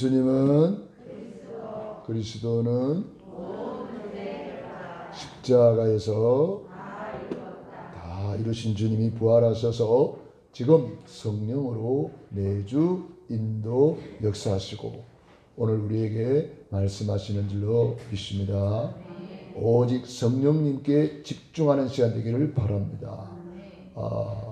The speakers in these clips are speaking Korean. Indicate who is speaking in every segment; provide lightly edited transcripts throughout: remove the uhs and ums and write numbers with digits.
Speaker 1: 예수님은 그리스도는 십자가에서 다 이루신 주님이 부활하셔서 지금 성령으로 매주 인도 역사하시고 오늘 우리에게 말씀하시는 줄로 믿습니다. 오직 성령님께 집중하는 시간 되기를 바랍니다.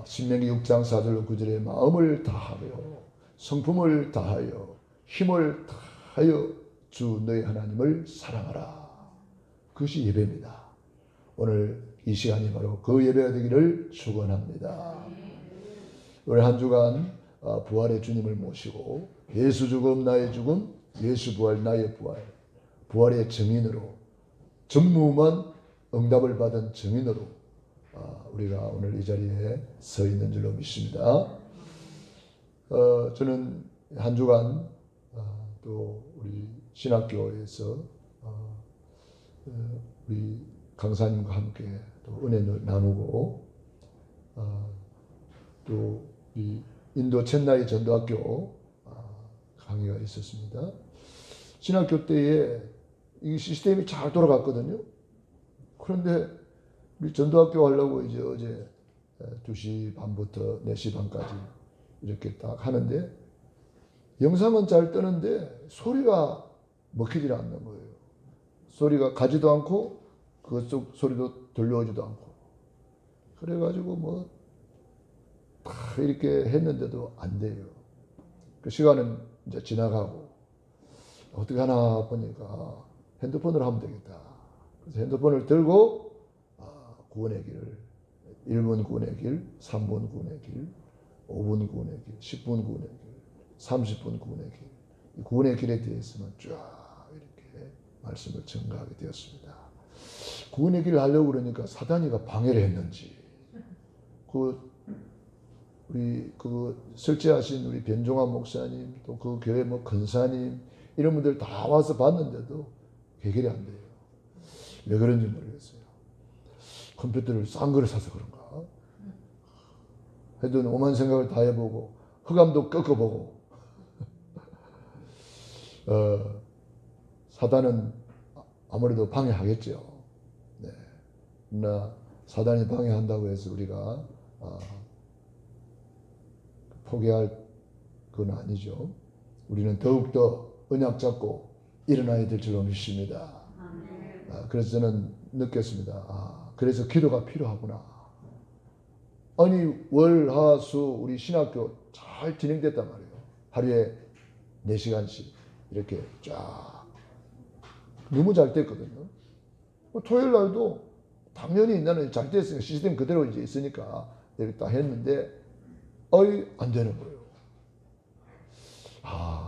Speaker 1: 신명기 6장 4절로 9절에 마음을 다하여 성품을 다하여 힘을 다하여 주 너희 하나님을 사랑하라. 그것이 예배입니다. 오늘 이 시간이 바로 그 예배가 되기를 축원합니다. 오늘 한 주간 부활의 주님을 모시고 예수 죽음 나의 죽음, 예수 부활 나의 부활, 부활의 증인으로 전무후무한 응답을 받은 증인으로 우리가 오늘 이 자리에 서 있는 줄로 믿습니다. 저는 한 주간 또 우리 신학교에서 우리 강사님과 함께 또 은혜를 나누고 또 우리 인도 첸나이 전도학교 강의가 있었습니다. 신학교 때에 이 시스템이 잘 돌아갔거든요. 그런데 우리 전도학교 하려고 이제 어제 2시 반부터 4시 반까지 이렇게 딱 하는데 영상은 잘 뜨는데 소리가 먹히질 않는 거예요. 소리가 가지도 않고 그쪽 소리도 들려오지도 않고 그래가지고 뭐 다 이렇게 했는데도 안 돼요. 그 시간은 이제 지나가고 어떻게 하나 보니까 핸드폰으로 하면 되겠다. 그래서 핸드폰을 들고 구원의 길을 1분 구원의 길, 3분 구원의 길, 5분 구원의 길, 10분 구원의 길, 30분 구원의 길, 이 구원의 길에 대해서만 쫙 이렇게 말씀을 전가하게 되었습니다. 구원의 길을 하려고 그러니까 사단이가 방해를 했는지 우리 설치하신 우리 변종환 목사님 또 그 교회 뭐 근사님 이런 분들 다 와서 봤는데도 해결이 안 돼요. 왜 그런지 모르겠어요. 컴퓨터를 싼 거를 사서 그런가? 해도 오만 생각을 다 해보고 흑암도 꺾어보고 사단은 아무래도 방해하겠죠. 네. 그러나 사단이 방해한다고 해서 우리가 포기할 건 아니죠. 우리는 더욱더 언약 잡고 일어나야 될 줄로 믿습니다. 그래서 저는 느꼈습니다. 그래서 기도가 필요하구나. 아니 월화수 우리 신학교 잘 진행됐단 말이에요. 하루에 4시간씩 이렇게 쫙 너무 잘 됐거든요. 토요일 날도 당연히 나는 잘 됐으니까 시스템 그대로 이제 있으니까 이렇게 딱 했는데 안 되는 거예요.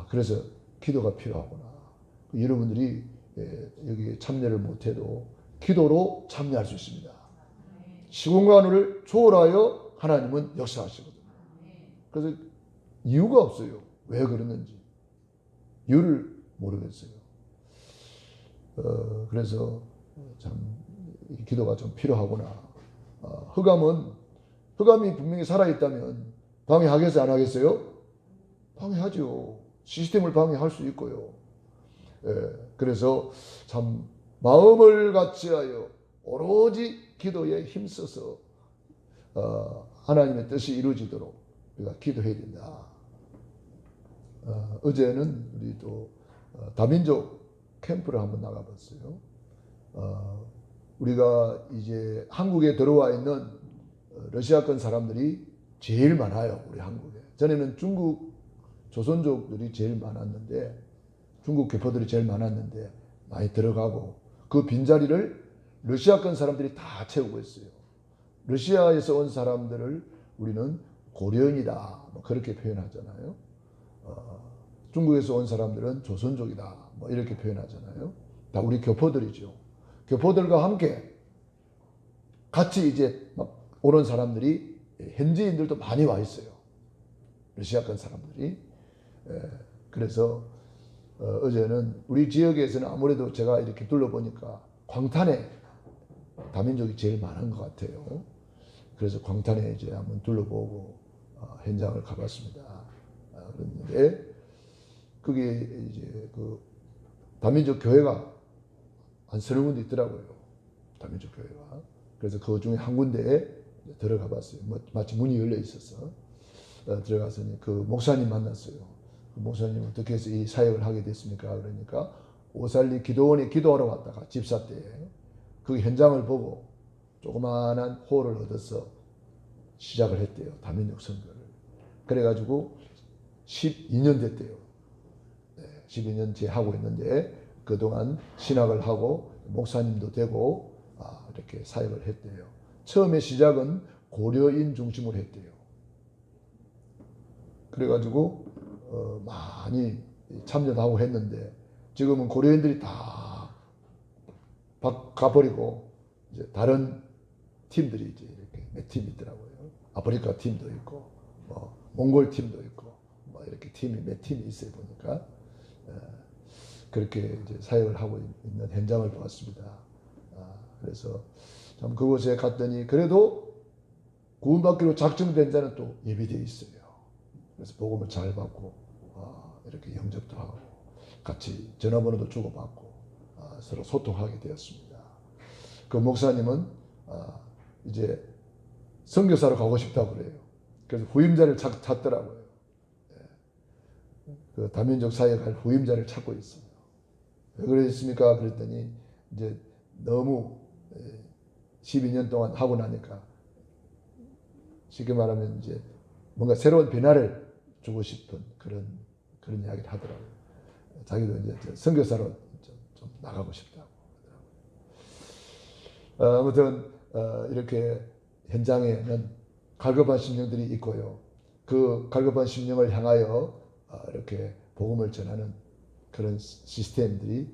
Speaker 1: 그래서 기도가 필요하구나. 여러분들이 여기 참여를 못해도 기도로 참여할 수 있습니다. 시공과 하늘을 초월하여 하나님은 역사하시거든요. 그래서 이유가 없어요. 왜 그러는지 이유를 모르겠어요. 그래서 참 기도가 좀 필요하구나. 흑암이 분명히 살아있다면 방해하겠어요? 안 하겠어요? 방해하죠. 시스템을 방해할 수 있고요. 그래서 참 마음을 같이하여 오로지 기도에 힘써서 하나님의 뜻이 이루어지도록 우리가 기도해야 된다. 어제는 우리 또 다민족 캠프를 한번 나가봤어요. 우리가 이제 한국에 들어와 있는 러시아권 사람들이 제일 많아요. 우리 한국에. 전에는 중국 조선족들이 제일 많았는데 중국 교포들이 제일 많았는데 많이 들어가고 그 빈자리를 러시아권 사람들이 다 채우고 있어요. 러시아에서 온 사람들을 우리는 고려인이다 뭐 그렇게 표현하잖아요. 중국에서 온 사람들은 조선족이다 뭐 이렇게 표현하잖아요. 다 우리 교포들이죠. 교포들과 함께 같이 이제 막 오는 사람들이 현지인들도 많이 와 있어요. 러시아권 사람들이. 그래서 어제는 우리 지역에서는 아무래도 제가 이렇게 둘러보니까 광탄에 다민족이 제일 많은 것 같아요. 그래서 광탄에 이제 한번 둘러보고 현장을 가봤습니다. 그런데 그게 이제 그 다민족 교회가 한 서너 군데 있더라고요. 다민족 교회가. 그래서 그 중에 한 군데에 들어가 봤어요. 마치 문이 열려 있어서 들어가서니 그 목사님 만났어요. 그 목사님 어떻게 해서 이 사역을 하게 됐습니까? 그러니까 오살리 기도원에 기도하러 왔다가 집사 때에 그 현장을 보고 조그마한 홀을 얻어서 시작을 했대요. 다민족 선교를. 그래가지고 12년 됐대요. 12년째 하고 있는데 그동안 신학을 하고 목사님도 되고 이렇게 사역을 했대요. 처음에 시작은 고려인 중심으로 했대요. 그래가지고 많이 참여도 하고 했는데 지금은 고려인들이 다 가버리고 이제 다른 팀들이 이제 이렇게 몇 팀 있더라고요. 아프리카 팀도 있고 몽골 팀도 있고 이렇게 팀이 몇 팀이 있어요. 보니까 그렇게 이제 사역을 하고 있는 현장을 보았습니다. 그래서 참 그곳에 갔더니 그래도 구원받기로 작정된 자는 또 예비되어 있어요. 그래서 복음을 잘 받고 이렇게 영접도 하고 같이 전화번호도 주고받고 서로 소통하게 되었습니다. 그 목사님은 이제 선교사로 가고 싶다고 그래요. 그래서 후임자를 찾더라고요. 그 다민족 사역할 후임자를 찾고 있어요. 왜 그러셨습니까? 그랬더니 이제 너무 12년 동안 하고 나니까 쉽게 말하면 이제 뭔가 새로운 변화를 주고 싶은 그런 이야기를 하더라고요. 자기도 이제 선교사로 좀 나가고 싶다고 하더라고요. 아무튼 이렇게 현장에는 갈급한 심령들이 있고요. 그 갈급한 심령을 향하여 이렇게 복음을 전하는 그런 시스템들이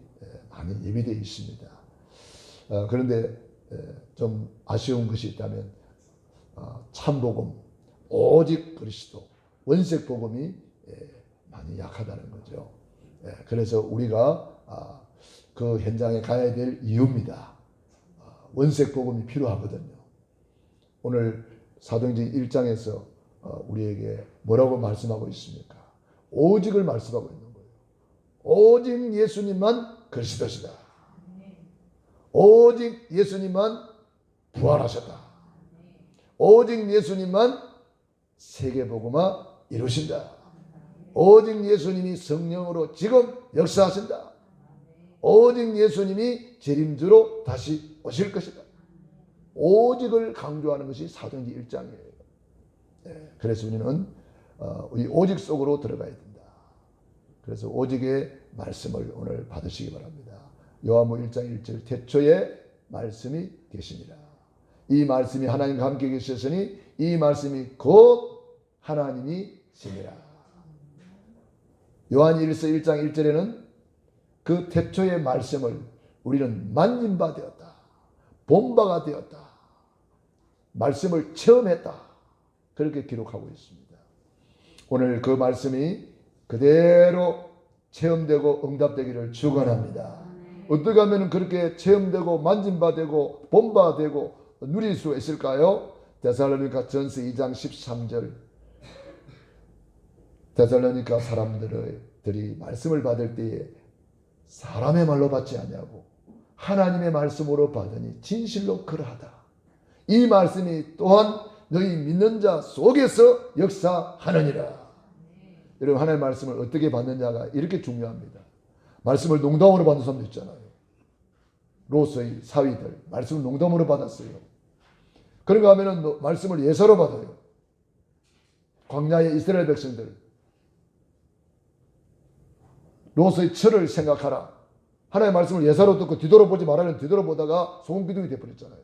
Speaker 1: 많이 예비되어 있습니다. 그런데 좀 아쉬운 것이 있다면 참복음, 오직 그리스도, 원색 복음이 많이 약하다는 거죠. 그래서 우리가 그 현장에 가야 될 이유입니다. 원색 복음이 필요하거든요. 오늘 사도행전 1장에서 우리에게 뭐라고 말씀하고 있습니까? 오직을 말씀하고 있는 거예요. 오직 예수님만 그리스도시다. 오직 예수님만 부활하셨다. 오직 예수님만 세계복음화 이루신다. 오직 예수님이 성령으로 지금 역사하신다. 오직 예수님이 재림주로 다시 오실 것이다. 오직을 강조하는 것이 사도행전 1장이에요. 그래서 우리는 이 오직 속으로 들어가야 된다. 그래서 오직의 말씀을 오늘 받으시기 바랍니다. 요한복음 1장 1절 태초에 말씀이 계시니라. 이 말씀이 하나님과 함께 계셨으니 이 말씀이 곧 하나님이 시니라. 요한 1서 1장 1절에는 그 태초의 말씀을 우리는 만진 바 되었다. 본 바가 되었다. 말씀을 체험했다. 그렇게 기록하고 있습니다. 오늘 그 말씀이 그대로 체험되고 응답되기를 축원합니다. 어떻게 하면 그렇게 체험되고 만진 바 되고 본 바 되고 누릴 수 있을까요? 데살로니가 전서 2장 13절 데살로니가 사람들이 말씀을 받을 때에 사람의 말로 받지 아니하고 하나님의 말씀으로 받으니 진실로 그러하다. 이 말씀이 또한 너희 믿는 자 속에서 역사하느니라. 여러분 하나님의 말씀을 어떻게 받느냐가 이렇게 중요합니다. 말씀을 농담으로 받는 사람도 있잖아요. 로스의 사위들 말씀을 농담으로 받았어요. 그런가 하면은 말씀을 예사로 받아요. 광야의 이스라엘 백성들 로스의 철을 생각하라. 하나님의 말씀을 예사로 듣고 뒤돌아보지 말라는 뒤돌아보다가 소금기둥이 되어버렸잖아요.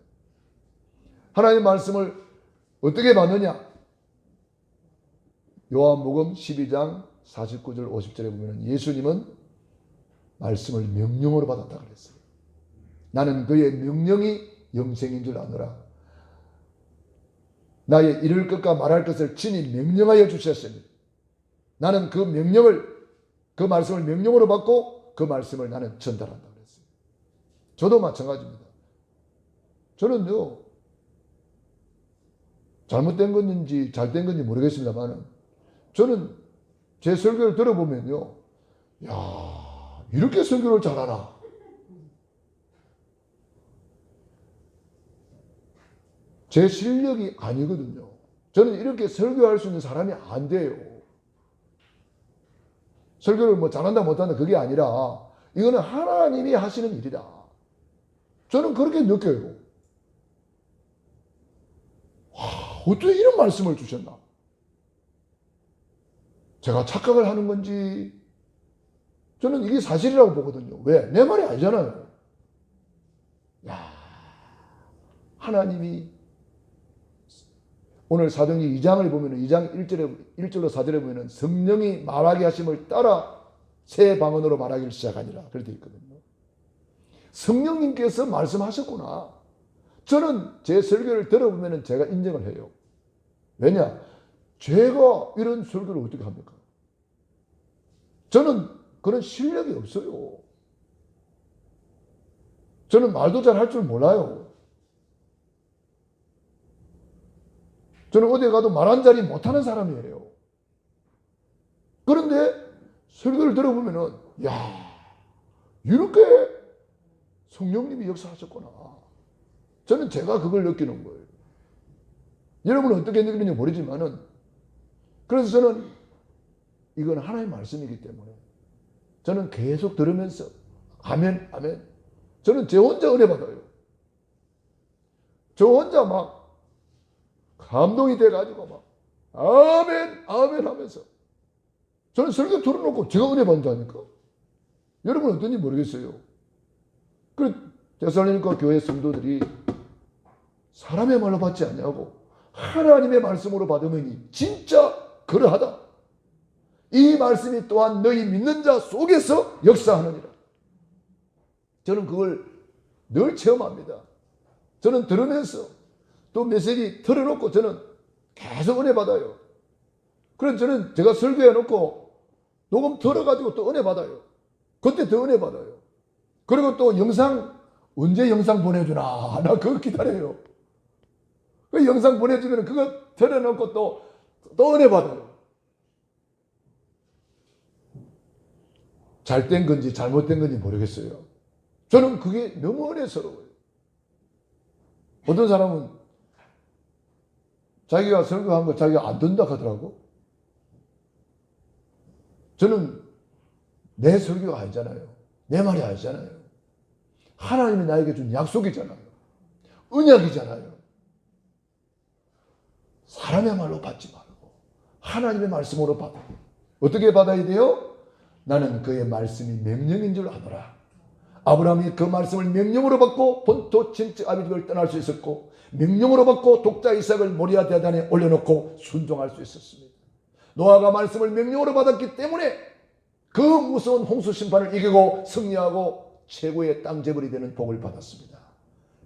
Speaker 1: 하나님의 말씀을 어떻게 받느냐? 요한복음 12장 49절 50절에 보면 예수님은 말씀을 명령으로 받았다 그랬어요. 나는 그의 명령이 영생인 줄 아노라. 나의 이룰 것과 말할 것을 친히 명령하여 주셨으니 나는 그 명령을 그 말씀을 명령으로 받고 그 말씀을 나는 전달한다 그랬어요. 저도 마찬가지입니다. 저는요 잘못된 건지 잘된 건지 모르겠습니다만 저는 제 설교를 들어보면요 야, 이렇게 설교를 잘하나? 제 실력이 아니거든요. 저는 이렇게 설교할 수 있는 사람이 안 돼요. 설교를 뭐 잘한다 못한다 그게 아니라 이거는 하나님이 하시는 일이다. 저는 그렇게 느껴요. 와, 어떻게 이런 말씀을 주셨나? 제가 착각을 하는 건지 저는 이게 사실이라고 보거든요. 왜? 내 말이 아니잖아요. 야, 하나님이 오늘 사도행전 2장을 보면 2장 1절로 4절에 보면 성령이 말하게 하심을 따라 새 방언으로 말하기를 시작하니라 그렇게 되어 있거든요. 성령님께서 말씀하셨구나. 저는 제 설교를 들어보면 제가 인정을 해요. 왜냐? 제가 이런 설교를 어떻게 합니까? 저는 그런 실력이 없어요. 저는 말도 잘 할 줄 몰라요. 저는 어디 가도 말 한 자리 못하는 사람이에요. 그런데 설교를 들어보면은 야, 이렇게 성령님이 역사하셨구나. 저는 제가 그걸 느끼는 거예요. 여러분은 어떻게 느끼는지 모르지만은 그래서 저는 이건 하나님의 말씀이기 때문에 저는 계속 들으면서 아멘, 아멘. 저는 제 혼자 은혜 받아요. 저 혼자 막 감동이 돼가지고 막 아멘, 아멘 하면서 저는 설교 들어놓고 제가 은혜 받는다니까. 여러분 어떤지 모르겠어요. 그 데살로니가 교회 성도들이 사람의 말로 받지 않냐고 하나님의 말씀으로 받으니 진짜 그러하다. 이 말씀이 또한 너희 믿는 자 속에서 역사하느니라. 저는 그걸 늘 체험합니다. 저는 들으면서 또 메시지 틀어놓고 저는 계속 은혜 받아요. 그래서 저는 제가 설교해놓고 녹음 틀어가지고 또 은혜 받아요. 그때 더 은혜 받아요. 그리고 또 영상 언제 영상 보내주나 나 그거 기다려요. 그 영상 보내주면 그거 틀어놓고 또 은혜 받아요. 잘된 건지 잘못된 건지 모르겠어요. 저는 그게 너무 은혜스러워요. 어떤 사람은 자기가 설교한 거 자기가 안 듣는다 하더라고. 저는 내 설교가 아니잖아요. 내 말이 아니잖아요. 하나님이 나에게 준 약속이잖아요. 언약이잖아요. 사람의 말로 받지 말고 하나님의 말씀으로 받아. 어떻게 받아야 돼요? 나는 그의 말씀이 명령인 줄 아노라. 아브라함이 그 말씀을 명령으로 받고 본토 친척 아비집을 떠날 수 있었고 명령으로 받고 독자 이삭을 모리아 대단에 올려놓고 순종할 수 있었습니다. 노아가 말씀을 명령으로 받았기 때문에 그 무서운 홍수 심판을 이기고 승리하고 최고의 땅 재벌이 되는 복을 받았습니다.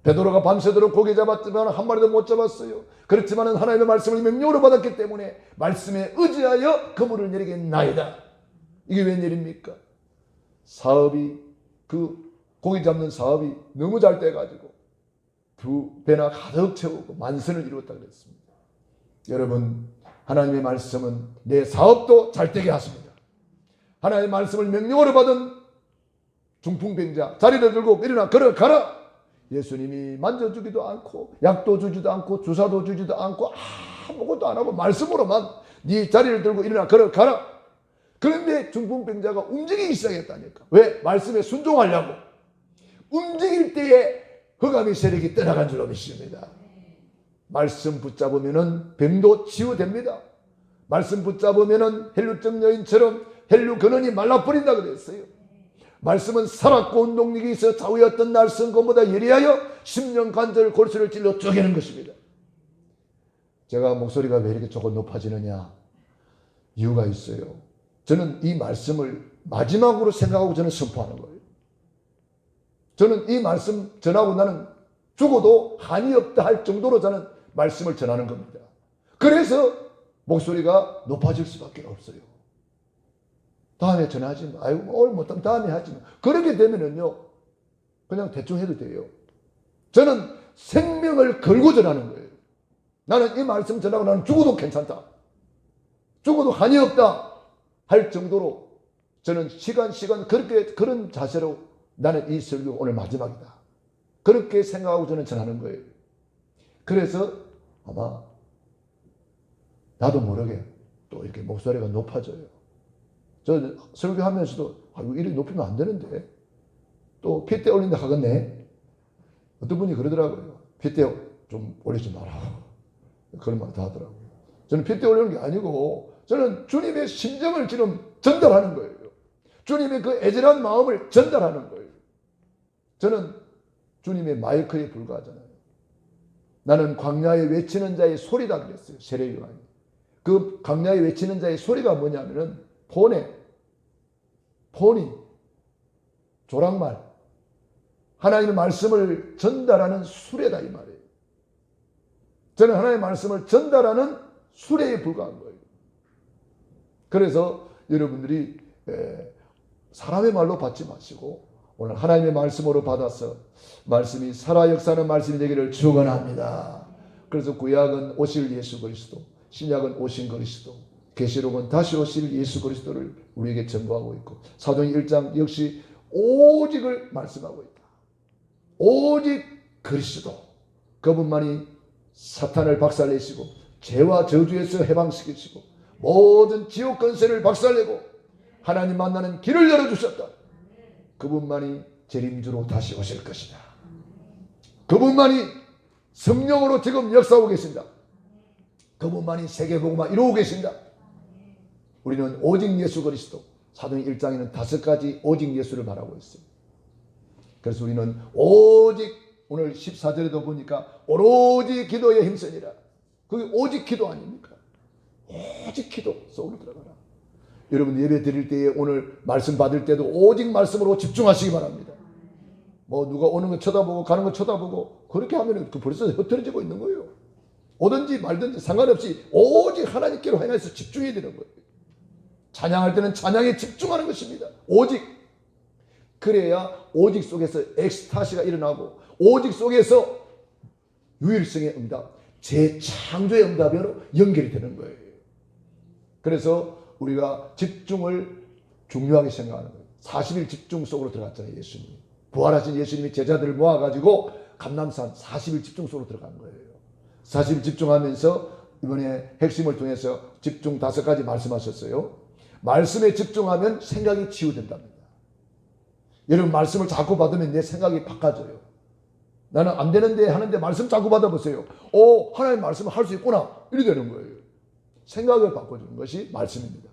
Speaker 1: 베드로가 밤새도록 고기 잡았지만 한 마리도 못 잡았어요. 그렇지만 하나님의 말씀을 명령으로 받았기 때문에 말씀에 의지하여 그물을 내리겠나이다. 이게 웬일입니까? 사업이 그 고기 잡는 사업이 너무 잘 돼가지고 두 배나 가득 채우고 만선을 이루었다 그랬습니다. 여러분 하나님의 말씀은 내 사업도 잘 되게 하십니다. 하나님의 말씀을 명령으로 받은 중풍병자 자리를 들고 일어나 걸어가라. 예수님이 만져주기도 않고 약도 주지도 않고 주사도 주지도 않고 아무것도 안 하고 말씀으로만 네 자리를 들고 일어나 걸어가라. 그런데 중풍병자가 움직이기 시작했다니까. 왜? 말씀에 순종하려고. 움직일 때에 흑암의 세력이 떠나간 줄로 믿습니다. 말씀 붙잡으면은 병도 치유됩니다. 말씀 붙잡으면은 헬루증 여인처럼 헬루 근원이 말라버린다 그랬어요. 말씀은 살았고 운동력이 있어 좌우에 어떤 날 쓴 것보다 예리하여 심령 관절 골수를 찔러 쪼개는 것입니다. 제가 목소리가 왜 이렇게 조금 높아지느냐? 이유가 있어요. 저는 이 말씀을 마지막으로 생각하고 저는 선포하는 거예요. 저는 이 말씀 전하고 나는 죽어도 한이 없다 할 정도로 저는 말씀을 전하는 겁니다. 그래서 목소리가 높아질 수밖에 없어요. 다음에 전하지 마. 아이고 오늘 못하면 다음에 하지 마. 그렇게 되면은요 그냥 대충 해도 돼요. 저는 생명을 걸고 전하는 거예요. 나는 이 말씀 전하고 나는 죽어도 괜찮다. 죽어도 한이 없다 할 정도로 저는 시간 그런 자세로 나는 이 설교 오늘 마지막이다. 그렇게 생각하고 저는 전하는 거예요. 그래서 아마 나도 모르게 또 이렇게 목소리가 높아져요. 저 설교하면서도 이리 높이면 안 되는데 또 핏대 올린다 하겠네. 어떤 분이 그러더라고요. 핏대 좀 올리지 마라. 그런 말 다 하더라고요. 저는 핏대 올리는 게 아니고 저는 주님의 심정을 지금 전달하는 거예요. 주님의 그 애절한 마음을 전달하는 거예요. 저는 주님의 마이크에 불과하잖아요. 나는 광야에 외치는 자의 소리다 그랬어요. 세례요한이. 그 광야에 외치는 자의 소리가 뭐냐면은 폰이 조랑말 하나님의 말씀을 전달하는 수레다 이 말이에요. 저는 하나님의 말씀을 전달하는 수레에 불과한 거예요. 그래서 여러분들이 사람의 말로 받지 마시고 오늘 하나님의 말씀으로 받아서 말씀이 살아 역사하는 말씀이 되기를 축원합니다. 그래서 구약은 오실 예수 그리스도, 신약은 오신 그리스도, 계시록은 다시 오실 예수 그리스도를 우리에게 전부하고 있고 사도행 1장 역시 오직을 말씀하고 있다. 오직 그리스도, 그분만이 사탄을 박살내시고 죄와 저주에서 해방시키시고 모든 지옥 권세를 박살내고 하나님 만나는 길을 열어주셨다. 그분만이 재림주로 다시 오실 것이다. 그분만이 성령으로 지금 역사하고 계신다. 그분만이 세계복음화 이루고 계신다. 우리는 오직 예수 그리스도, 사도행 1장에는 5가지 오직 예수를 말하고 있어요. 그래서 우리는 오직 오늘 14절에도 보니까 오로지 기도에 힘쓰니라. 그게 오직 기도 아닙니까? 오직 기도 속으로 들어가라. 여러분 예배 드릴 때에 오늘 말씀 받을 때도 오직 말씀으로 집중하시기 바랍니다. 뭐 누가 오는 거 쳐다보고 가는 거 쳐다보고 그렇게 하면 그 벌써 흐트러지고 있는 거예요. 오든지 말든지 상관없이 오직 하나님께로 향해서 집중해야 되는 거예요. 찬양할 때는 찬양에 집중하는 것입니다. 오직. 그래야 오직 속에서 엑스타시가 일어나고 오직 속에서 유일성의 응답, 재창조의 응답으로 연결이 되는 거예요. 그래서 우리가 집중을 중요하게 생각하는 거예요. 40일 집중 속으로 들어갔잖아요. 예수님이. 부활하신 예수님이 제자들을 모아가지고 감람산 40일 집중 속으로 들어간 거예요. 40일 집중하면서 이번에 핵심을 통해서 집중 5가지 말씀하셨어요. 말씀에 집중하면 생각이 치유된답니다. 여러분 말씀을 자꾸 받으면 내 생각이 바꿔져요. 나는 안 되는데 하는데 말씀 자꾸 받아보세요. 하나님 말씀을 할 수 있구나. 이래 되는 거예요. 생각을 바꿔주는 것이 말씀입니다.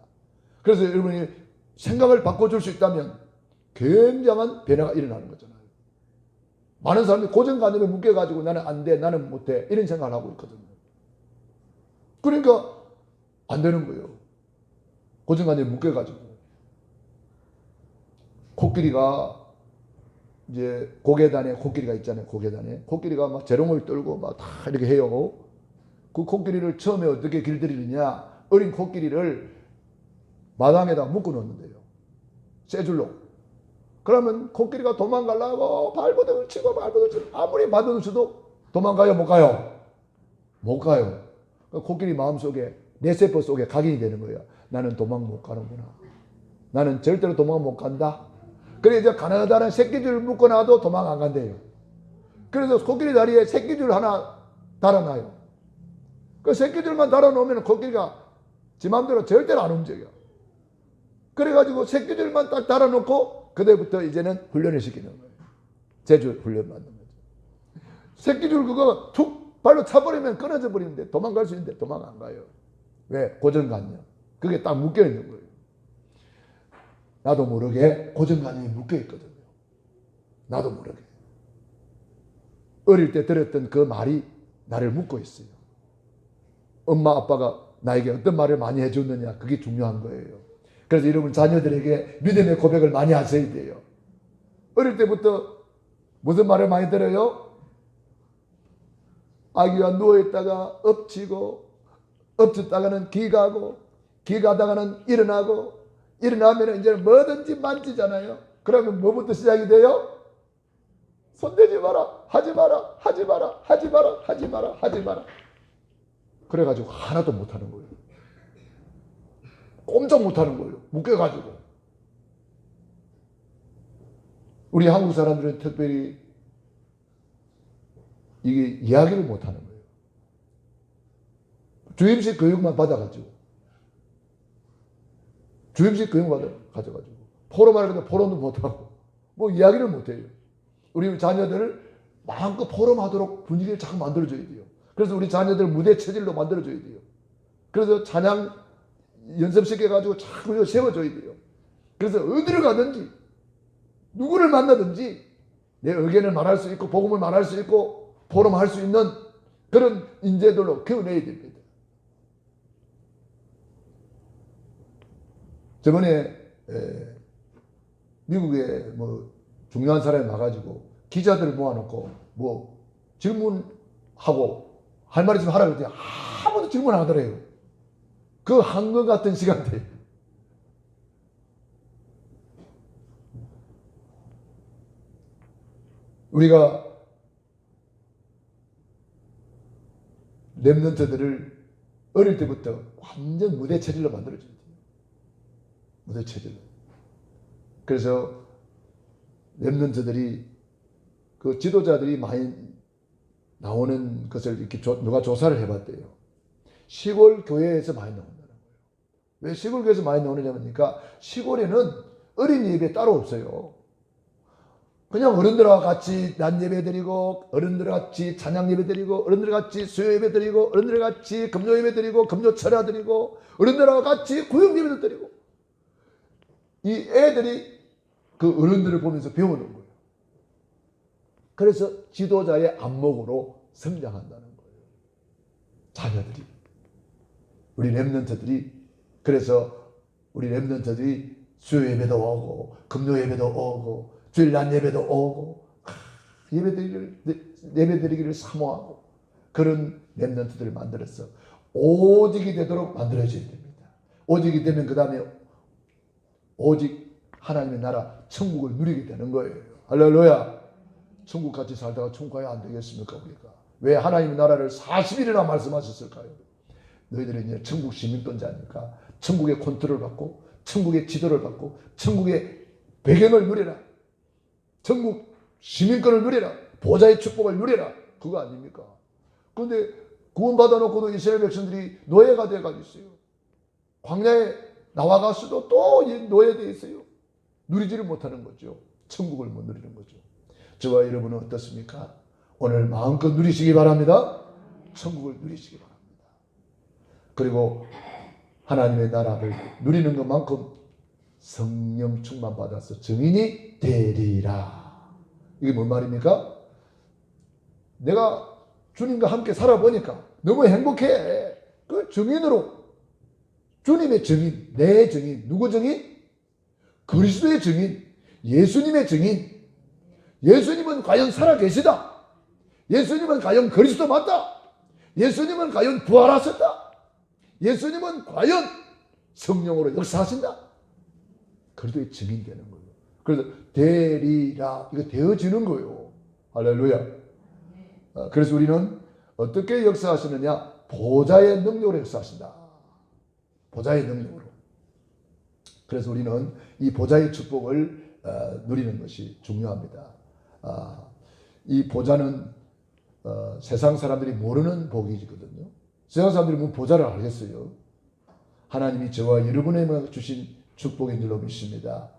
Speaker 1: 그래서 여러분이 생각을 바꿔줄 수 있다면 굉장한 변화가 일어나는 거잖아요. 많은 사람들이 고정관념에 묶여가지고 나는 안 돼, 나는 못해 이런 생각을 하고 있거든요. 그러니까 안 되는 거예요. 고정관념에 묶여가지고. 코끼리가 이제 고계단에 코끼리가 있잖아요. 고계단에 코끼리가 막 재롱을 떨고 막 다 이렇게 해요. 그 코끼리를 처음에 어떻게 길들이느냐? 어린 코끼리를 마당에다 묶어 놓는데요. 쇠 줄로. 그러면 코끼리가 도망가려고 발버둥을 치고 아무리 발버둥을 쳐도 도망가요, 못 가요? 못 가요. 코끼리 마음속에 내 세포 속에 각인이 되는 거예요. 나는 도망 못 가는구나. 나는 절대로 도망 못 간다. 그래 이제 가느다란 새끼줄 묶어놔도 도망 안 간대요. 그래서 코끼리 다리에 새끼줄 하나 달아놔요. 그 새끼줄만 달아놓으면 코끼리가 지 맘대로 절대로 안 움직여. 그래가지고 새끼줄만 딱 달아놓고 그때부터 이제는 훈련을 시키는 거예요. 제주 훈련 받는 거죠. 새끼줄 그거 툭 발로 차버리면 끊어져 버리는데 도망갈 수 있는데 도망 안 가요. 왜? 고정관념. 그게 딱 묶여있는 거예요. 나도 모르게 고정관념이 묶여있거든요. 나도 모르게. 어릴 때 들었던 그 말이 나를 묶고 있어요. 엄마 아빠가 나에게 어떤 말을 많이 해줬느냐 그게 중요한 거예요. 그래서 여러분 자녀들에게 믿음의 고백을 많이 하셔야 돼요. 어릴 때부터 무슨 말을 많이 들어요? 아기가 누워있다가 엎치고 엎쳤다가는 기가고 기가다가는 일어나고 일어나면 이제 뭐든지 만지잖아요. 그러면 뭐부터 시작이 돼요? 손대지 마라, 하지 마라, 하지 마라, 하지 마라, 하지 마라, 하지 마라. 그래가지고 하나도 못하는 거예요. 꼼짝 못하는 거예요. 묶여가지고. 우리 한국 사람들은 특별히 이게 이야기를 못하는 거예요. 주임식 교육만 받아가지고 주임식 교육만 가져가지고 포럼하려 그러면 포럼도 못하고 뭐 이야기를 못해요. 우리 자녀들을 마음껏 포럼하도록 분위기를 자꾸 만들어줘야 돼요. 그래서 우리 자녀들 무대 체질로 만들어줘야 돼요. 그래서 찬양 연습시켜가지고 자꾸 세워줘야 돼요. 그래서 어디를 가든지 누구를 만나든지 내 의견을 말할 수 있고 복음을 말할 수 있고 포럼할 수 있는 그런 인재들로 키워내야 됩니다. 저번에 미국에 뭐 중요한 사람이 와가지고 기자들을 모아놓고 뭐 질문하고 할 말 있으면 하라 그랬더니 아무도 질문 안 하더래요. 그 한것 같은 시간대. 우리가 렘넌트들을 어릴 때부터 완전 무대 체질로 만들어줘야 돼요. 무대 체질로. 그래서 렘넌트들이 그 지도자들이 많이 나오는 것을 이렇게 누가 조사를 해봤대요. 시골 교회에서 많이 나온다는 거예요. 왜 시골 교회에서 많이 나오느냐니까 시골에는 어린이 예배 따로 없어요. 그냥 어른들과 같이 낮 예배 드리고 어른들과 같이 찬양 예배 드리고 어른들과 같이 수요 예배 드리고 어른들과 같이 금요 예배 드리고 금요 철야 드리고 어른들과 같이 구역 예배도 드리고 이 애들이 그 어른들을 보면서 배우는 거예요. 그래서 지도자의 안목으로 성장한다는 거예요. 자녀들이. 우리 렘넌트들이. 그래서 우리 렘넌트들이 수요 예배도 오고 금요 예배도 오고 주일 낮 예배도 오고 예배드리기를 사모하고 그런 렘넌트들을 만들어서 오직이 되도록 만들어줘야 됩니다. 오직이 되면 그 다음에 오직 하나님의 나라 천국을 누리게 되는 거예요. 할렐루야. 천국같이 살다가 천국 가야 안 되겠습니까 우리가? 왜 하나님의 나라를 40일이나 말씀하셨을까요? 너희들은 이제 천국 시민권자니까 천국의 컨트롤을 받고 천국의 지도를 받고 천국의 배경을 누리라. 천국 시민권을 누리라. 보좌의 축복을 누리라. 그거 아닙니까? 그런데 구원받아 놓고도 이스라엘 백성들이 노예가 돼가지고 있어요. 광야에 나와가서도 또 노예되어 있어요. 누리지를 못하는 거죠. 천국을 못 누리는 거죠. 저와 여러분은 어떻습니까? 오늘 마음껏 누리시기 바랍니다. 천국을 누리시기 바랍니다. 그리고 하나님의 나라를 누리는 것만큼 성령 충만 받아서 증인이 되리라. 이게 뭔 말입니까? 내가 주님과 함께 살아보니까 너무 행복해. 그 증인으로 주님의 증인, 내 증인, 누구 증인? 그리스도의 증인, 예수님의 증인. 예수님은 과연 살아계시다. 예수님은 과연 그리스도 맞다. 예수님은 과연 부활하셨다. 예수님은 과연 성령으로 역사하신다. 그리스도의 증인 되는 거예요. 그래서 되리라. 이거 되어지는 거예요. 할렐루야. 그래서 우리는 어떻게 역사하시느냐? 보좌의 능력으로 역사하신다. 보좌의 능력으로. 그래서 우리는 이 보좌의 축복을 누리는 것이 중요합니다. 이 보좌는 세상 사람들이 모르는 복이거든요. 세상 사람들이 뭐 보좌를 알겠어요. 하나님이 저와 여러분에게 주신 축복인 줄로 믿습니다.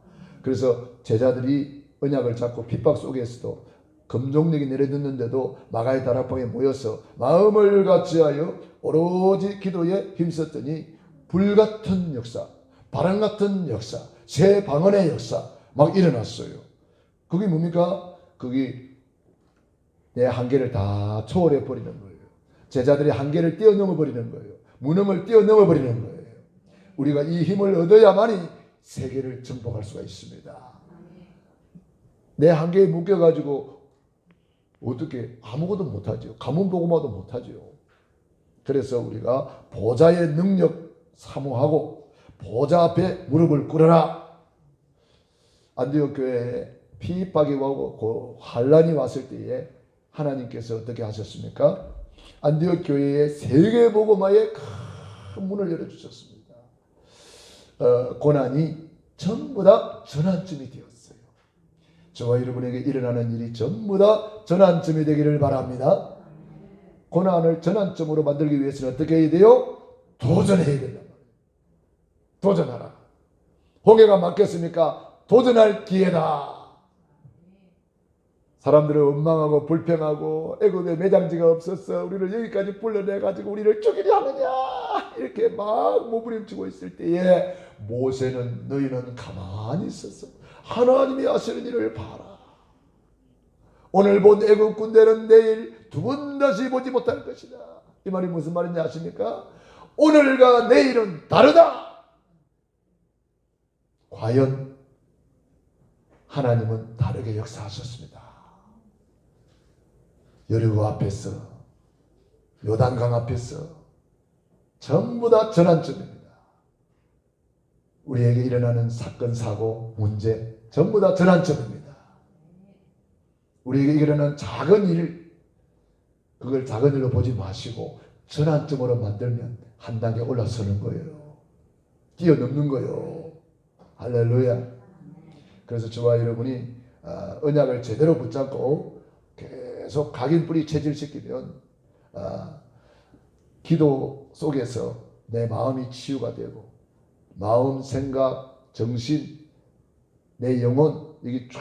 Speaker 1: 그래서 제자들이 언약을 잡고 핍박 속에서도 금종력이 내려듣는데도 마가의 다락방에 모여서 마음을 같이하여 오로지 기도에 힘썼더니 불같은 역사, 바람같은 역사, 새 방언의 역사 막 일어났어요. 그게 뭡니까? 그게 내 한계를 다 초월해 버리는 거예요. 제자들의 한계를 뛰어넘어 버리는 거예요. 무능을 뛰어넘어 버리는 거예요. 우리가 이 힘을 얻어야만이 세계를 정복할 수가 있습니다. 내 한계에 묶여가지고 어떻게 아무것도 못하죠. 가문 보고마도 못하죠. 그래서 우리가 보좌의 능력 사모하고 보좌 앞에 무릎을 꿇어라. 안디옥 교회에 핍박이 오고 환란이 왔을 때에 하나님께서 어떻게 하셨습니까? 안디옥 교회의 세계 복음화에 큰 문을 열어주셨습니다. 고난이 전부 다 전환점이 되었어요. 저와 여러분에게 일어나는 일이 전부 다 전환점이 되기를 바랍니다. 고난을 전환점으로 만들기 위해서는 어떻게 해야 돼요? 도전해야 된단 말이에요. 도전하라. 홍해가 막혔으니까 도전할 기회다. 사람들은 원망하고 불평하고 애굽에 매장지가 없었어, 우리를 여기까지 불러내가지고 우리를 죽이려 하느냐, 이렇게 막 몸부림치고 있을 때에 모세는 너희는 가만히 있었어. 하나님이 하시는 일을 봐라. 오늘 본 애굽 군대는 내일 두 번 다시 보지 못할 것이다. 이 말이 무슨 말인지 아십니까? 오늘과 내일은 다르다. 과연 하나님은 다르게 역사하셨습니다. 여리고 앞에서, 요단강 앞에서 전부 다 전환점입니다. 우리에게 일어나는 사건, 사고, 문제 전부 다 전환점입니다. 우리에게 일어나는 작은 일, 그걸 작은 일로 보지 마시고 전환점으로 만들면 한 단계 올라서는 거예요. 뛰어넘는 거예요. 할렐루야. 그래서 저와 여러분이 언약을 제대로 붙잡고 계속 각인뿌리 체질시키면 기도 속에서 내 마음이 치유가 되고 마음, 생각, 정신, 내 영혼 이게 쫙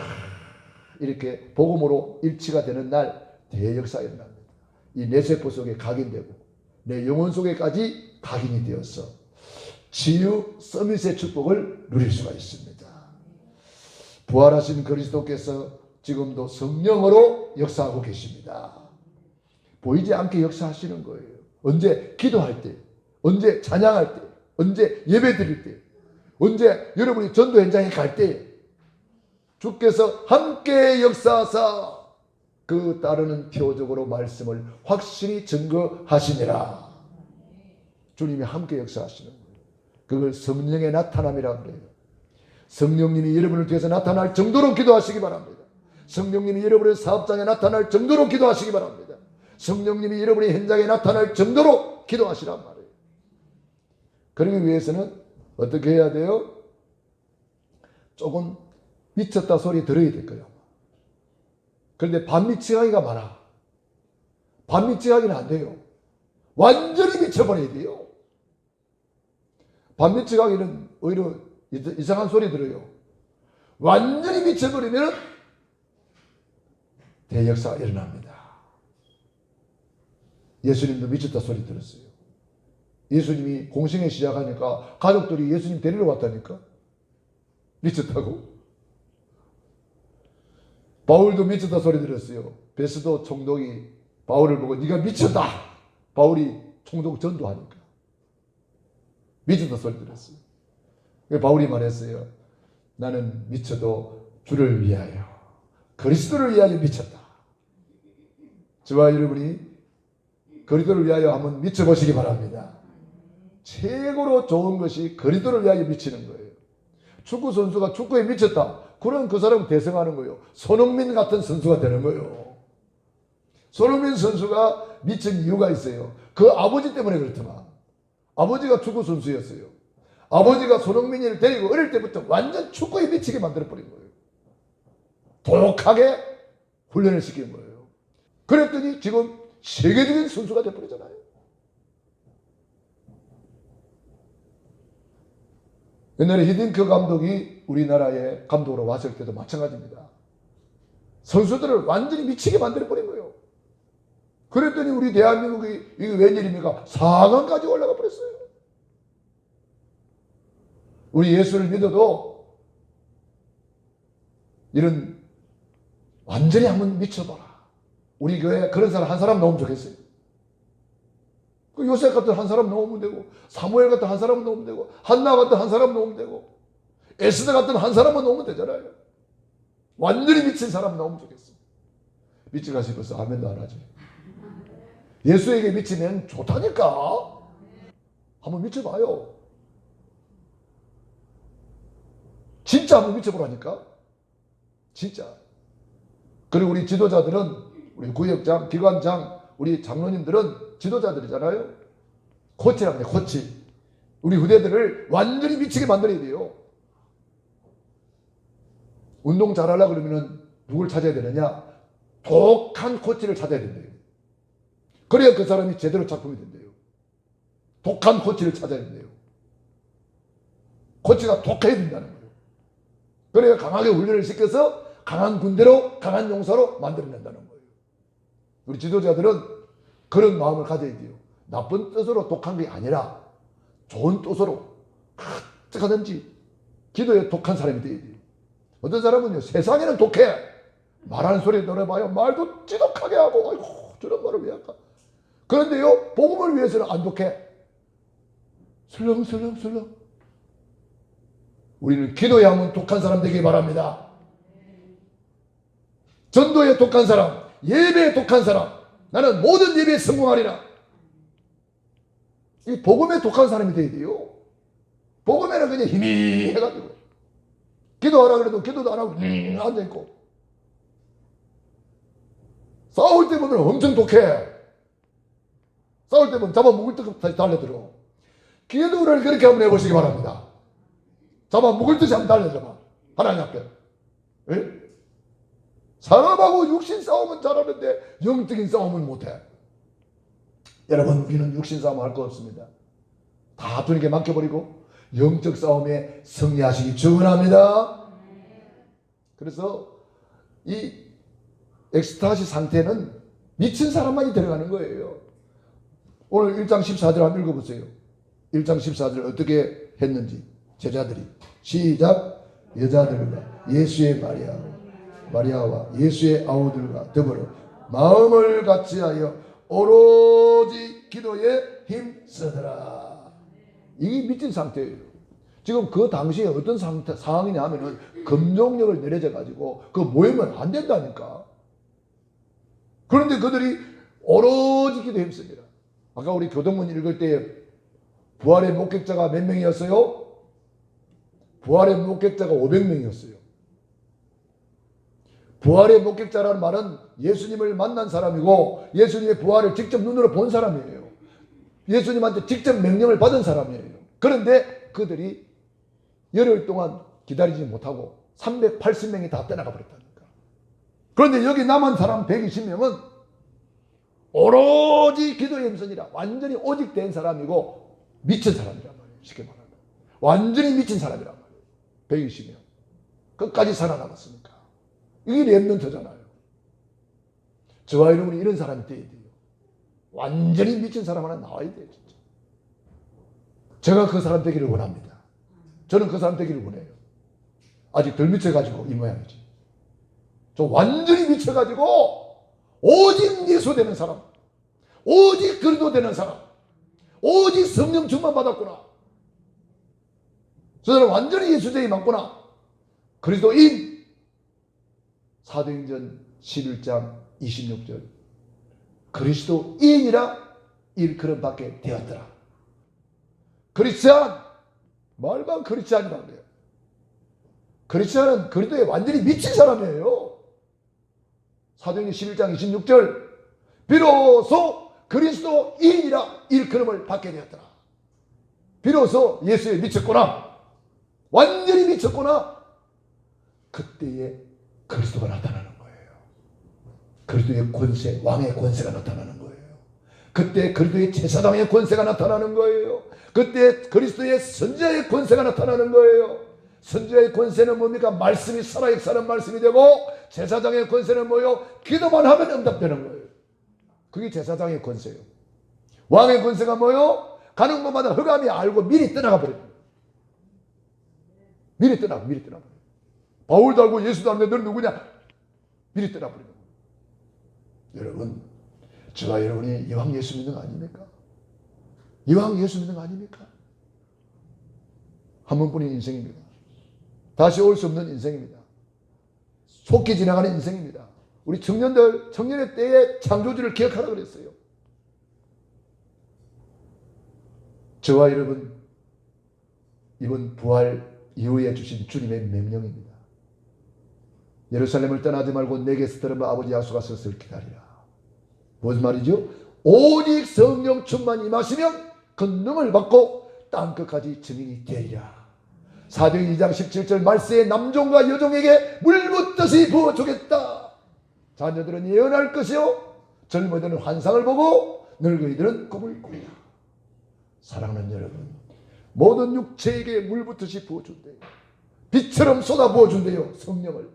Speaker 1: 이렇게 복음으로 일치가 되는 날 대역사가 일어납니다. 이 뇌세포 속에 각인되고 내 영혼 속에까지 각인이 되어서 치유 서밋의 축복을 누릴 수가 있습니다. 부활하신 그리스도께서 지금도 성령으로 역사하고 계십니다. 보이지 않게 역사하시는 거예요. 언제 기도할 때, 언제 찬양할 때, 언제 예배 드릴 때, 언제 여러분이 전도 현장에 갈 때 주께서 함께 역사하사 그 따르는 표적으로 말씀을 확실히 증거하시니라. 주님이 함께 역사하시는 거예요. 그걸 성령의 나타남이라고 그래요. 성령님이 여러분을 통해서 나타날 정도로 기도하시기 바랍니다. 성령님이 여러분의 사업장에 나타날 정도로 기도하시기 바랍니다. 성령님이 여러분의 현장에 나타날 정도로 기도하시란 말이에요. 그러기 위해서는 어떻게 해야 돼요? 조금 미쳤다 소리 들어야 될 거예요. 그런데 반미치하기가 많아. 반미치하기는 안 돼요. 완전히 미쳐버려야 돼요. 반미치하기는 오히려 이상한 소리 들어요. 완전히 미쳐버리면 대역사가 일어납니다. 예수님도 미쳤다 소리 들었어요. 예수님이 공생애 시작하니까 가족들이 예수님 데리러 왔다니까. 미쳤다고. 바울도 미쳤다 소리 들었어요. 베스도 총독이 바울을 보고 네가 미쳤다. 바울이 총독 전도하니까 미쳤다 소리 들었어요. 바울이 말했어요. 나는 미쳐도 주를 위하여, 그리스도를 위하여 미쳤다. 저와 여러분이 그리스도를 위하여 한번 미쳐보시기 바랍니다. 최고로 좋은 것이 그리스도를 위하여 미치는 거예요. 축구 선수가 축구에 미쳤다. 그럼 그 사람은 대성하는 거예요. 손흥민 같은 선수가 되는 거예요. 손흥민 선수가 미친 이유가 있어요. 그 아버지 때문에 그렇더만. 아버지가 축구 선수였어요. 아버지가 손흥민을 데리고 어릴 때부터 완전 축구에 미치게 만들어버린 거예요. 독하게 훈련을 시킨 거예요. 그랬더니 지금 세계적인 선수가 되어버리잖아요. 옛날에 히딩크 감독이 우리나라에 감독으로 왔을 때도 마찬가지입니다. 선수들을 완전히 미치게 만들어버린 거예요. 그랬더니 우리 대한민국이 이게 웬일입니까? 4강까지 올라가 버렸어요. 우리 예수를 믿어도 이런 완전히 한번 미쳐봐라. 우리 교회에 그런 사람 한 사람 넣으면 좋겠어요. 그 요셉 같은 한 사람 넣으면 되고, 사무엘 같은 한 사람 넣으면 되고, 한나 같은 한 사람 넣으면 되고, 에스더 같은 한 사람만 넣으면 되잖아요. 완전히 미친 사람 넣으면 좋겠어요. 미치가 싶어서 아멘도 안 하지. 예수에게 미치면 좋다니까. 한번 미쳐봐요. 진짜 한번 미쳐보라니까. 진짜. 그리고 우리 지도자들은, 우리 구역장, 기관장, 우리 장로님들은 지도자들이잖아요. 코치라고 해요. 코치. 우리 후대들을 완전히 미치게 만들어야 돼요. 운동 잘하려고 그러면은 누굴 찾아야 되느냐? 독한 코치를 찾아야 된대요. 그래야 그 사람이 제대로 작품이 된대요. 독한 코치를 찾아야 된대요. 코치가 독해야 된다는 거예요. 그래야 강하게 훈련을 시켜서 강한 군대로, 강한 용사로 만들어낸다는 거예요. 우리 지도자들은 그런 마음을 가져야 돼요. 나쁜 뜻으로 독한 게 아니라 좋은 뜻으로 어떻게든지 기도에 독한 사람이 되어야 돼요. 어떤 사람은요, 세상에는 독해. 말하는 소리 들어봐요. 말도 지독하게 하고, 아이고, 저런 말을 왜 할까? 그런데요, 복음을 위해서는 안 독해. 슬렁슬렁슬렁. 우리는 기도에 하면 독한 사람 되길 바랍니다. 전도에 독한 사람, 예배에 독한 사람, 나는 모든 예배에 성공하리라. 이 복음에 독한 사람이 되어야 돼요. 복음에는 그냥 희미해가지고 기도하라 그래도 기도도 안 하고 앉아있고, 싸울 때 보면 엄청 독해. 싸울 때 보면 잡아먹을 듯 다시 달려들어. 기도를 그렇게 한번 해보시기 바랍니다. 잡아먹을 듯이 한번 달려들어봐. 하나님 앞에. 에? 사람하고 육신 싸움은 잘하는데 영적인 싸움은 못해. 여러분, 우리는 육신 싸움 할 거 없습니다. 다 주님께 맡겨버리고 영적 싸움에 승리하시기 축원합니다. 그래서 이 엑스타시 상태는 미친 사람만이 들어가는 거예요. 오늘 1장 14절 한번 읽어보세요. 1장 14절 어떻게 했는지 제자들이 시작. 여자들과 예수의 마리아와 예수의 아우들과 더불어 마음을 같이하여 오로지 기도에 힘쓰더라. 이게 미친 상태예요. 지금 그 당시에 어떤 상황이냐 하면은 금종력을 내려져 가지고 그 모이면 안 된다니까. 그런데 그들이 오로지 기도에 힘씁니다. 아까 우리 교동문 읽을 때 부활의 목격자가 몇 명이었어요? 부활의 목격자가 500명이었어요. 부활의 목격자라는 말은 예수님을 만난 사람이고 예수님의 부활을 직접 눈으로 본 사람이에요. 예수님한테 직접 명령을 받은 사람이에요. 그런데 그들이 열흘 동안 기다리지 못하고 380명이 다 떠나가 버렸다니까. 그런데 여기 남은 사람 120명은 오로지 기도에 힘쓰니라. 완전히 오직 된 사람이고 미친 사람이란 말이에요. 쉽게 말하면 완전히 미친 사람이란 말이에요. 120명 끝까지 살아남았으니까. 이게 렘넌트잖아요. 저와 여러분이 이런 사람이 돼야 돼요. 완전히 미친 사람 하나 나와야 돼요. 진짜. 제가 그 사람 되기를 원합니다. 저는 그 사람 되기를 원해요. 아직 덜 미쳐가지고 이 모양이지. 저 완전히 미쳐가지고 오직 예수 되는 사람, 오직 그리스도 되는 사람, 오직 성령 충만 받았구나. 저 사람 완전히 예수되이 맞구나. 그리스도인. 사도행전 11장 26절 그리스도인이라 일컬음받게 되었더라. 크리스찬 말만 크리스찬이라고 해요. 크리스찬은 그리스도에 완전히 미친 사람이에요. 사도행전 11장 26절 비로소 그리스도인이라 일컬음을 받게 되었더라. 비로소 예수에 미쳤구나. 완전히 미쳤구나. 그때에 그리스도가 나타나는 거예요. 그리스도의 권세, 왕의 권세가 나타나는 거예요. 그때 그리스도의 제사장의 권세가 나타나는 거예요. 그때 그리스도의 선지자의 권세가 나타나는 거예요. 선지자의 권세는 뭡니까? 말씀이 살아 역사하는 말씀이 되고, 제사장의 권세는 뭐요? 기도만 하면 응답되는 거예요. 그게 제사장의 권세예요. 왕의 권세가 뭐요? 가는 곳마다 흑암이 알고 미리 떠나가 버려요. 미리 떠나버려요. 바울도 알고 예수도 알는데 너는 누구냐? 미리 떠나버리는 거예요. 여러분, 저와 여러분이 이왕 예수 믿는 거 아닙니까? 이왕 예수 믿는 거 아닙니까? 한 번뿐인 인생입니다. 다시 올 수 없는 인생입니다. 속히 지나가는 인생입니다. 우리 청년들, 청년의 때의 창조주를 기억하라 그랬어요. 저와 여러분, 이번 부활 이후에 주신 주님의 명령입니다. 예루살렘을 떠나지 말고 내게서 들은 아버지 약속하셨을 기다리라. 무슨 말이죠? 오직 성령 충만 임하시면 그 능을 받고 땅끝까지 증인이 되리라. 사도행 2장 17절 말세에 남종과 여종에게 물붓듯이 부어주겠다. 자녀들은 예언할 것이요 젊은이들은 환상을 보고 늙은이들은 꿈을 꾸리라. 사랑하는 여러분, 모든 육체에게 물붓듯이 부어준대요. 빛처럼 쏟아 부어준대요. 성령을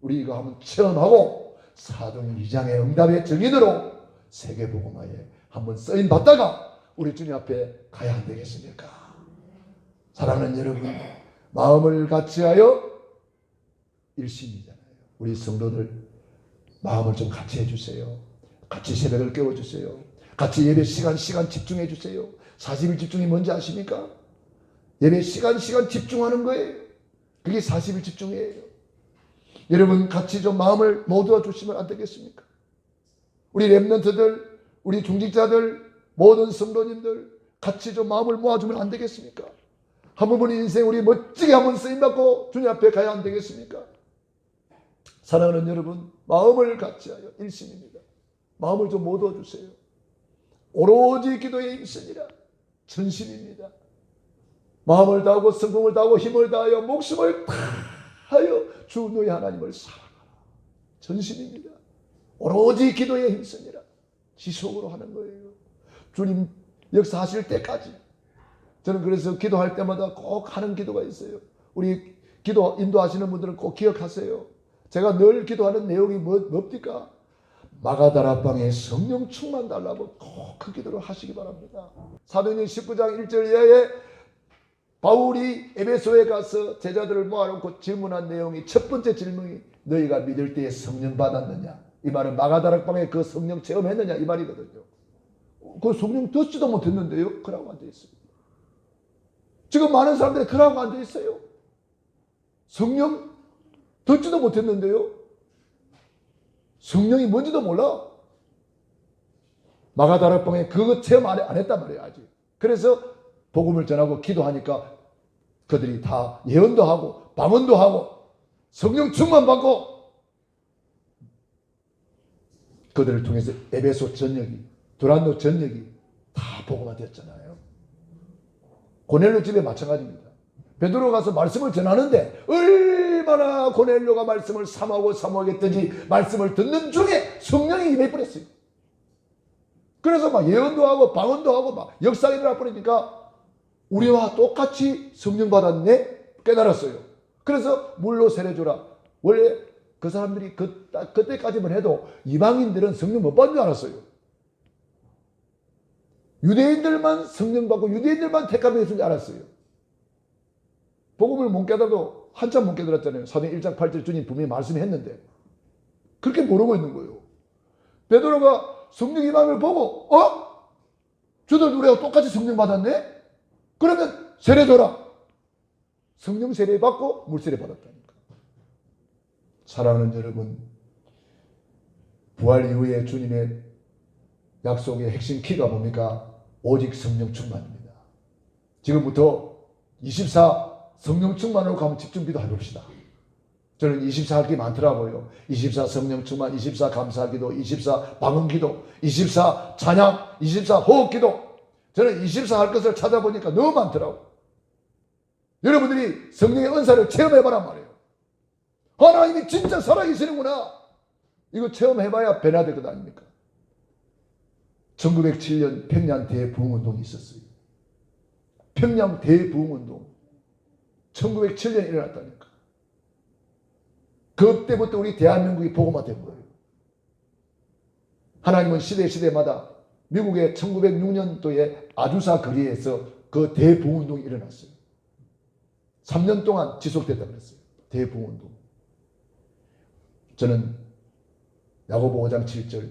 Speaker 1: 우리가 한번 체험하고 사도행 2장의 응답의 증인으로 세계복음화에 한번 쓰임 받다가 우리 주님 앞에 가야 안 되겠습니까? 사랑하는 여러분, 마음을 같이하여 일심이잖아요. 우리 성도들 마음을 좀 같이 해주세요. 같이 새벽을 깨워주세요. 같이 예배 시간 집중해 주세요. 40일 집중이 뭔지 아십니까? 예배 시간 집중하는 거예요. 그게 40일 집중이에요. 여러분 같이 좀 마음을 모두어 주시면 안 되겠습니까? 우리 렘넌트들, 우리 중직자들, 모든 성도님들 같이 좀 마음을 모아주면 안 되겠습니까? 한 번의 인생 우리 멋지게 한번 쓰임받고 주님 앞에 가야 안 되겠습니까? 사랑하는 여러분, 마음을 같이하여 일심입니다. 마음을 좀 모두어 주세요. 오로지 기도에 힘쓰니라. 전심입니다. 마음을 다하고 성품을 다하고 힘을 다하여 목숨을 다하여 주 너희 하나님을 사랑하라. 전심입니다. 오로지 기도에 힘쓰니라. 지속으로 하는 거예요. 주님 역사하실 때까지. 저는 그래서 기도할 때마다 꼭 하는 기도가 있어요. 우리 기도 인도하시는 분들은 꼭 기억하세요. 제가 늘 기도하는 내용이 뭡니까? 마가다락방에 성령 충만 달라고 꼭 그 기도를 하시기 바랍니다. 사도행전 19장 1절 이하에 바울이 에베소에 가서 제자들을 모아놓고 질문한 내용이 첫 번째 질문이 너희가 믿을 때에 성령 받았느냐? 이 말은 마가다락방에 그 성령 체험했느냐? 이 말이거든요. 그 성령 듣지도 못했는데요. 그러고 앉아있어요. 지금 많은 사람들이 그러고 앉아있어요. 성령 듣지도 못했는데요. 성령이 뭔지도 몰라. 마가다락방에 그거 체험 안 했단 말이에요. 아직. 그래서 복음을 전하고 기도하니까 그들이 다 예언도 하고 방언도 하고 성령 충만 받고 그들을 통해서 에베소 전역이 두란노 전역이 다 복음화 되었잖아요. 고넬료 집에 마찬가지입니다. 베드로 가서 말씀을 전하는데 얼마나 고넬료가 말씀을 사모하겠든지 말씀을 듣는 중에 성령이 임해버렸어요. 그래서 막 예언도 하고 방언도 하고 막 역사가 일어나 버리니까 우리와 똑같이 성령 받았네 깨달았어요. 그래서 물로 세례주라. 원래 그 사람들이 그때까지만 해도 이방인들은 성령 못 받는 줄 알았어요. 유대인들만 성령 받고 유대인들만 택함이 있을 줄 알았어요. 복음을 못 깨달아도 한참 못 깨달았잖아요. 사도행 1장 8절 주님 분명히 말씀했는데 그렇게 모르고 있는 거예요. 베드로가 성령 임함을 보고 저들 우리가 똑같이 성령 받았네? 그러면 세례 줘라. 성령 세례 받고 물 세례 받았다니까. 사랑하는 여러분, 부활 이후에 주님의 약속의 핵심 키가 뭡니까? 오직 성령 충만입니다. 지금부터 24 성령 충만으로 가면 집중기도 해봅시다. 저는 24 할 게 많더라고요. 24 성령 충만, 24 감사기도, 24 방언기도, 24 찬양, 24 호흡기도. 저는 24 할 것을 찾아보니까 너무 많더라고요. 여러분들이 성령의 은사를 체험해봐란 말이에요. 하나님이 진짜 살아계시는구나. 이거 체험해봐야 변화 될 것 아닙니까? 1907년 평양 대부흥운동이 있었어요. 평양 대부흥운동. 1907년에 일어났다니까. 그때부터 우리 대한민국이 복음화된 거예요. 하나님은 시대마다 미국의 1906년도에 아주사 거리에서 그 대부흥운동이 일어났어요. 3년 동안 지속됐다고 그랬어요. 대부흥운동. 저는 야고보 5장 7절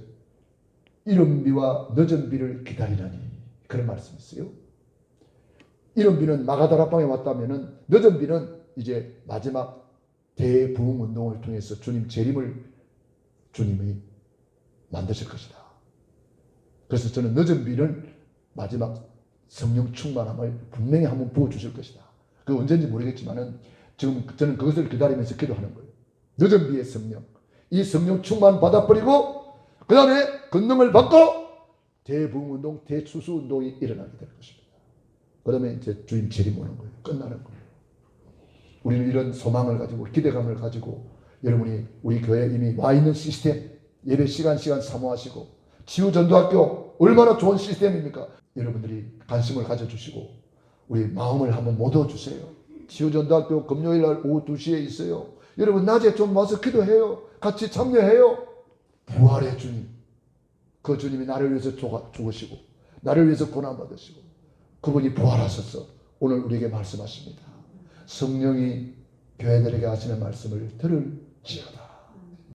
Speaker 1: 이른 비와 늦은 비를 기다리라니 그런 말씀이 있어요. 이른 비는 마가다락방에 왔다면은 늦은 비는 이제 마지막 대부흥운동을 통해서 주님 재림을 주님이 만드실 것이다. 그래서 저는 늦은 비는 마지막 성령 충만함을 분명히 한번 부어주실 것이다. 그 언제인지 모르겠지만은 지금 저는 그것을 기다리면서 기도하는 거예요. 늦은 비의 성령. 이 성령 충만 받아버리고 그 다음에 권능을 받고 대부흥운동, 대추수운동이 일어나게 될 것입니다. 그 다음에 이제 주님 재림 오는 거예요. 끝나는 거예요. 우리는 이런 소망을 가지고 기대감을 가지고 여러분이 우리 교회에 이미 와 있는 시스템, 예배 시간 사모하시고, 치유전도학교 얼마나 좋은 시스템입니까? 여러분들이 관심을 가져주시고 우리 마음을 한번 모아주세요. 치유전도학교 금요일 날 오후 2시에 있어요. 여러분 낮에 좀 와서 기도해요. 같이 참여해요. 부활의 주님, 그 주님이 나를 위해서 죽으시고 나를 위해서 고난받으시고 그분이 부활하셔서 오늘 우리에게 말씀하십니다. 성령이 교회들에게 하시는 말씀을 들을지어다.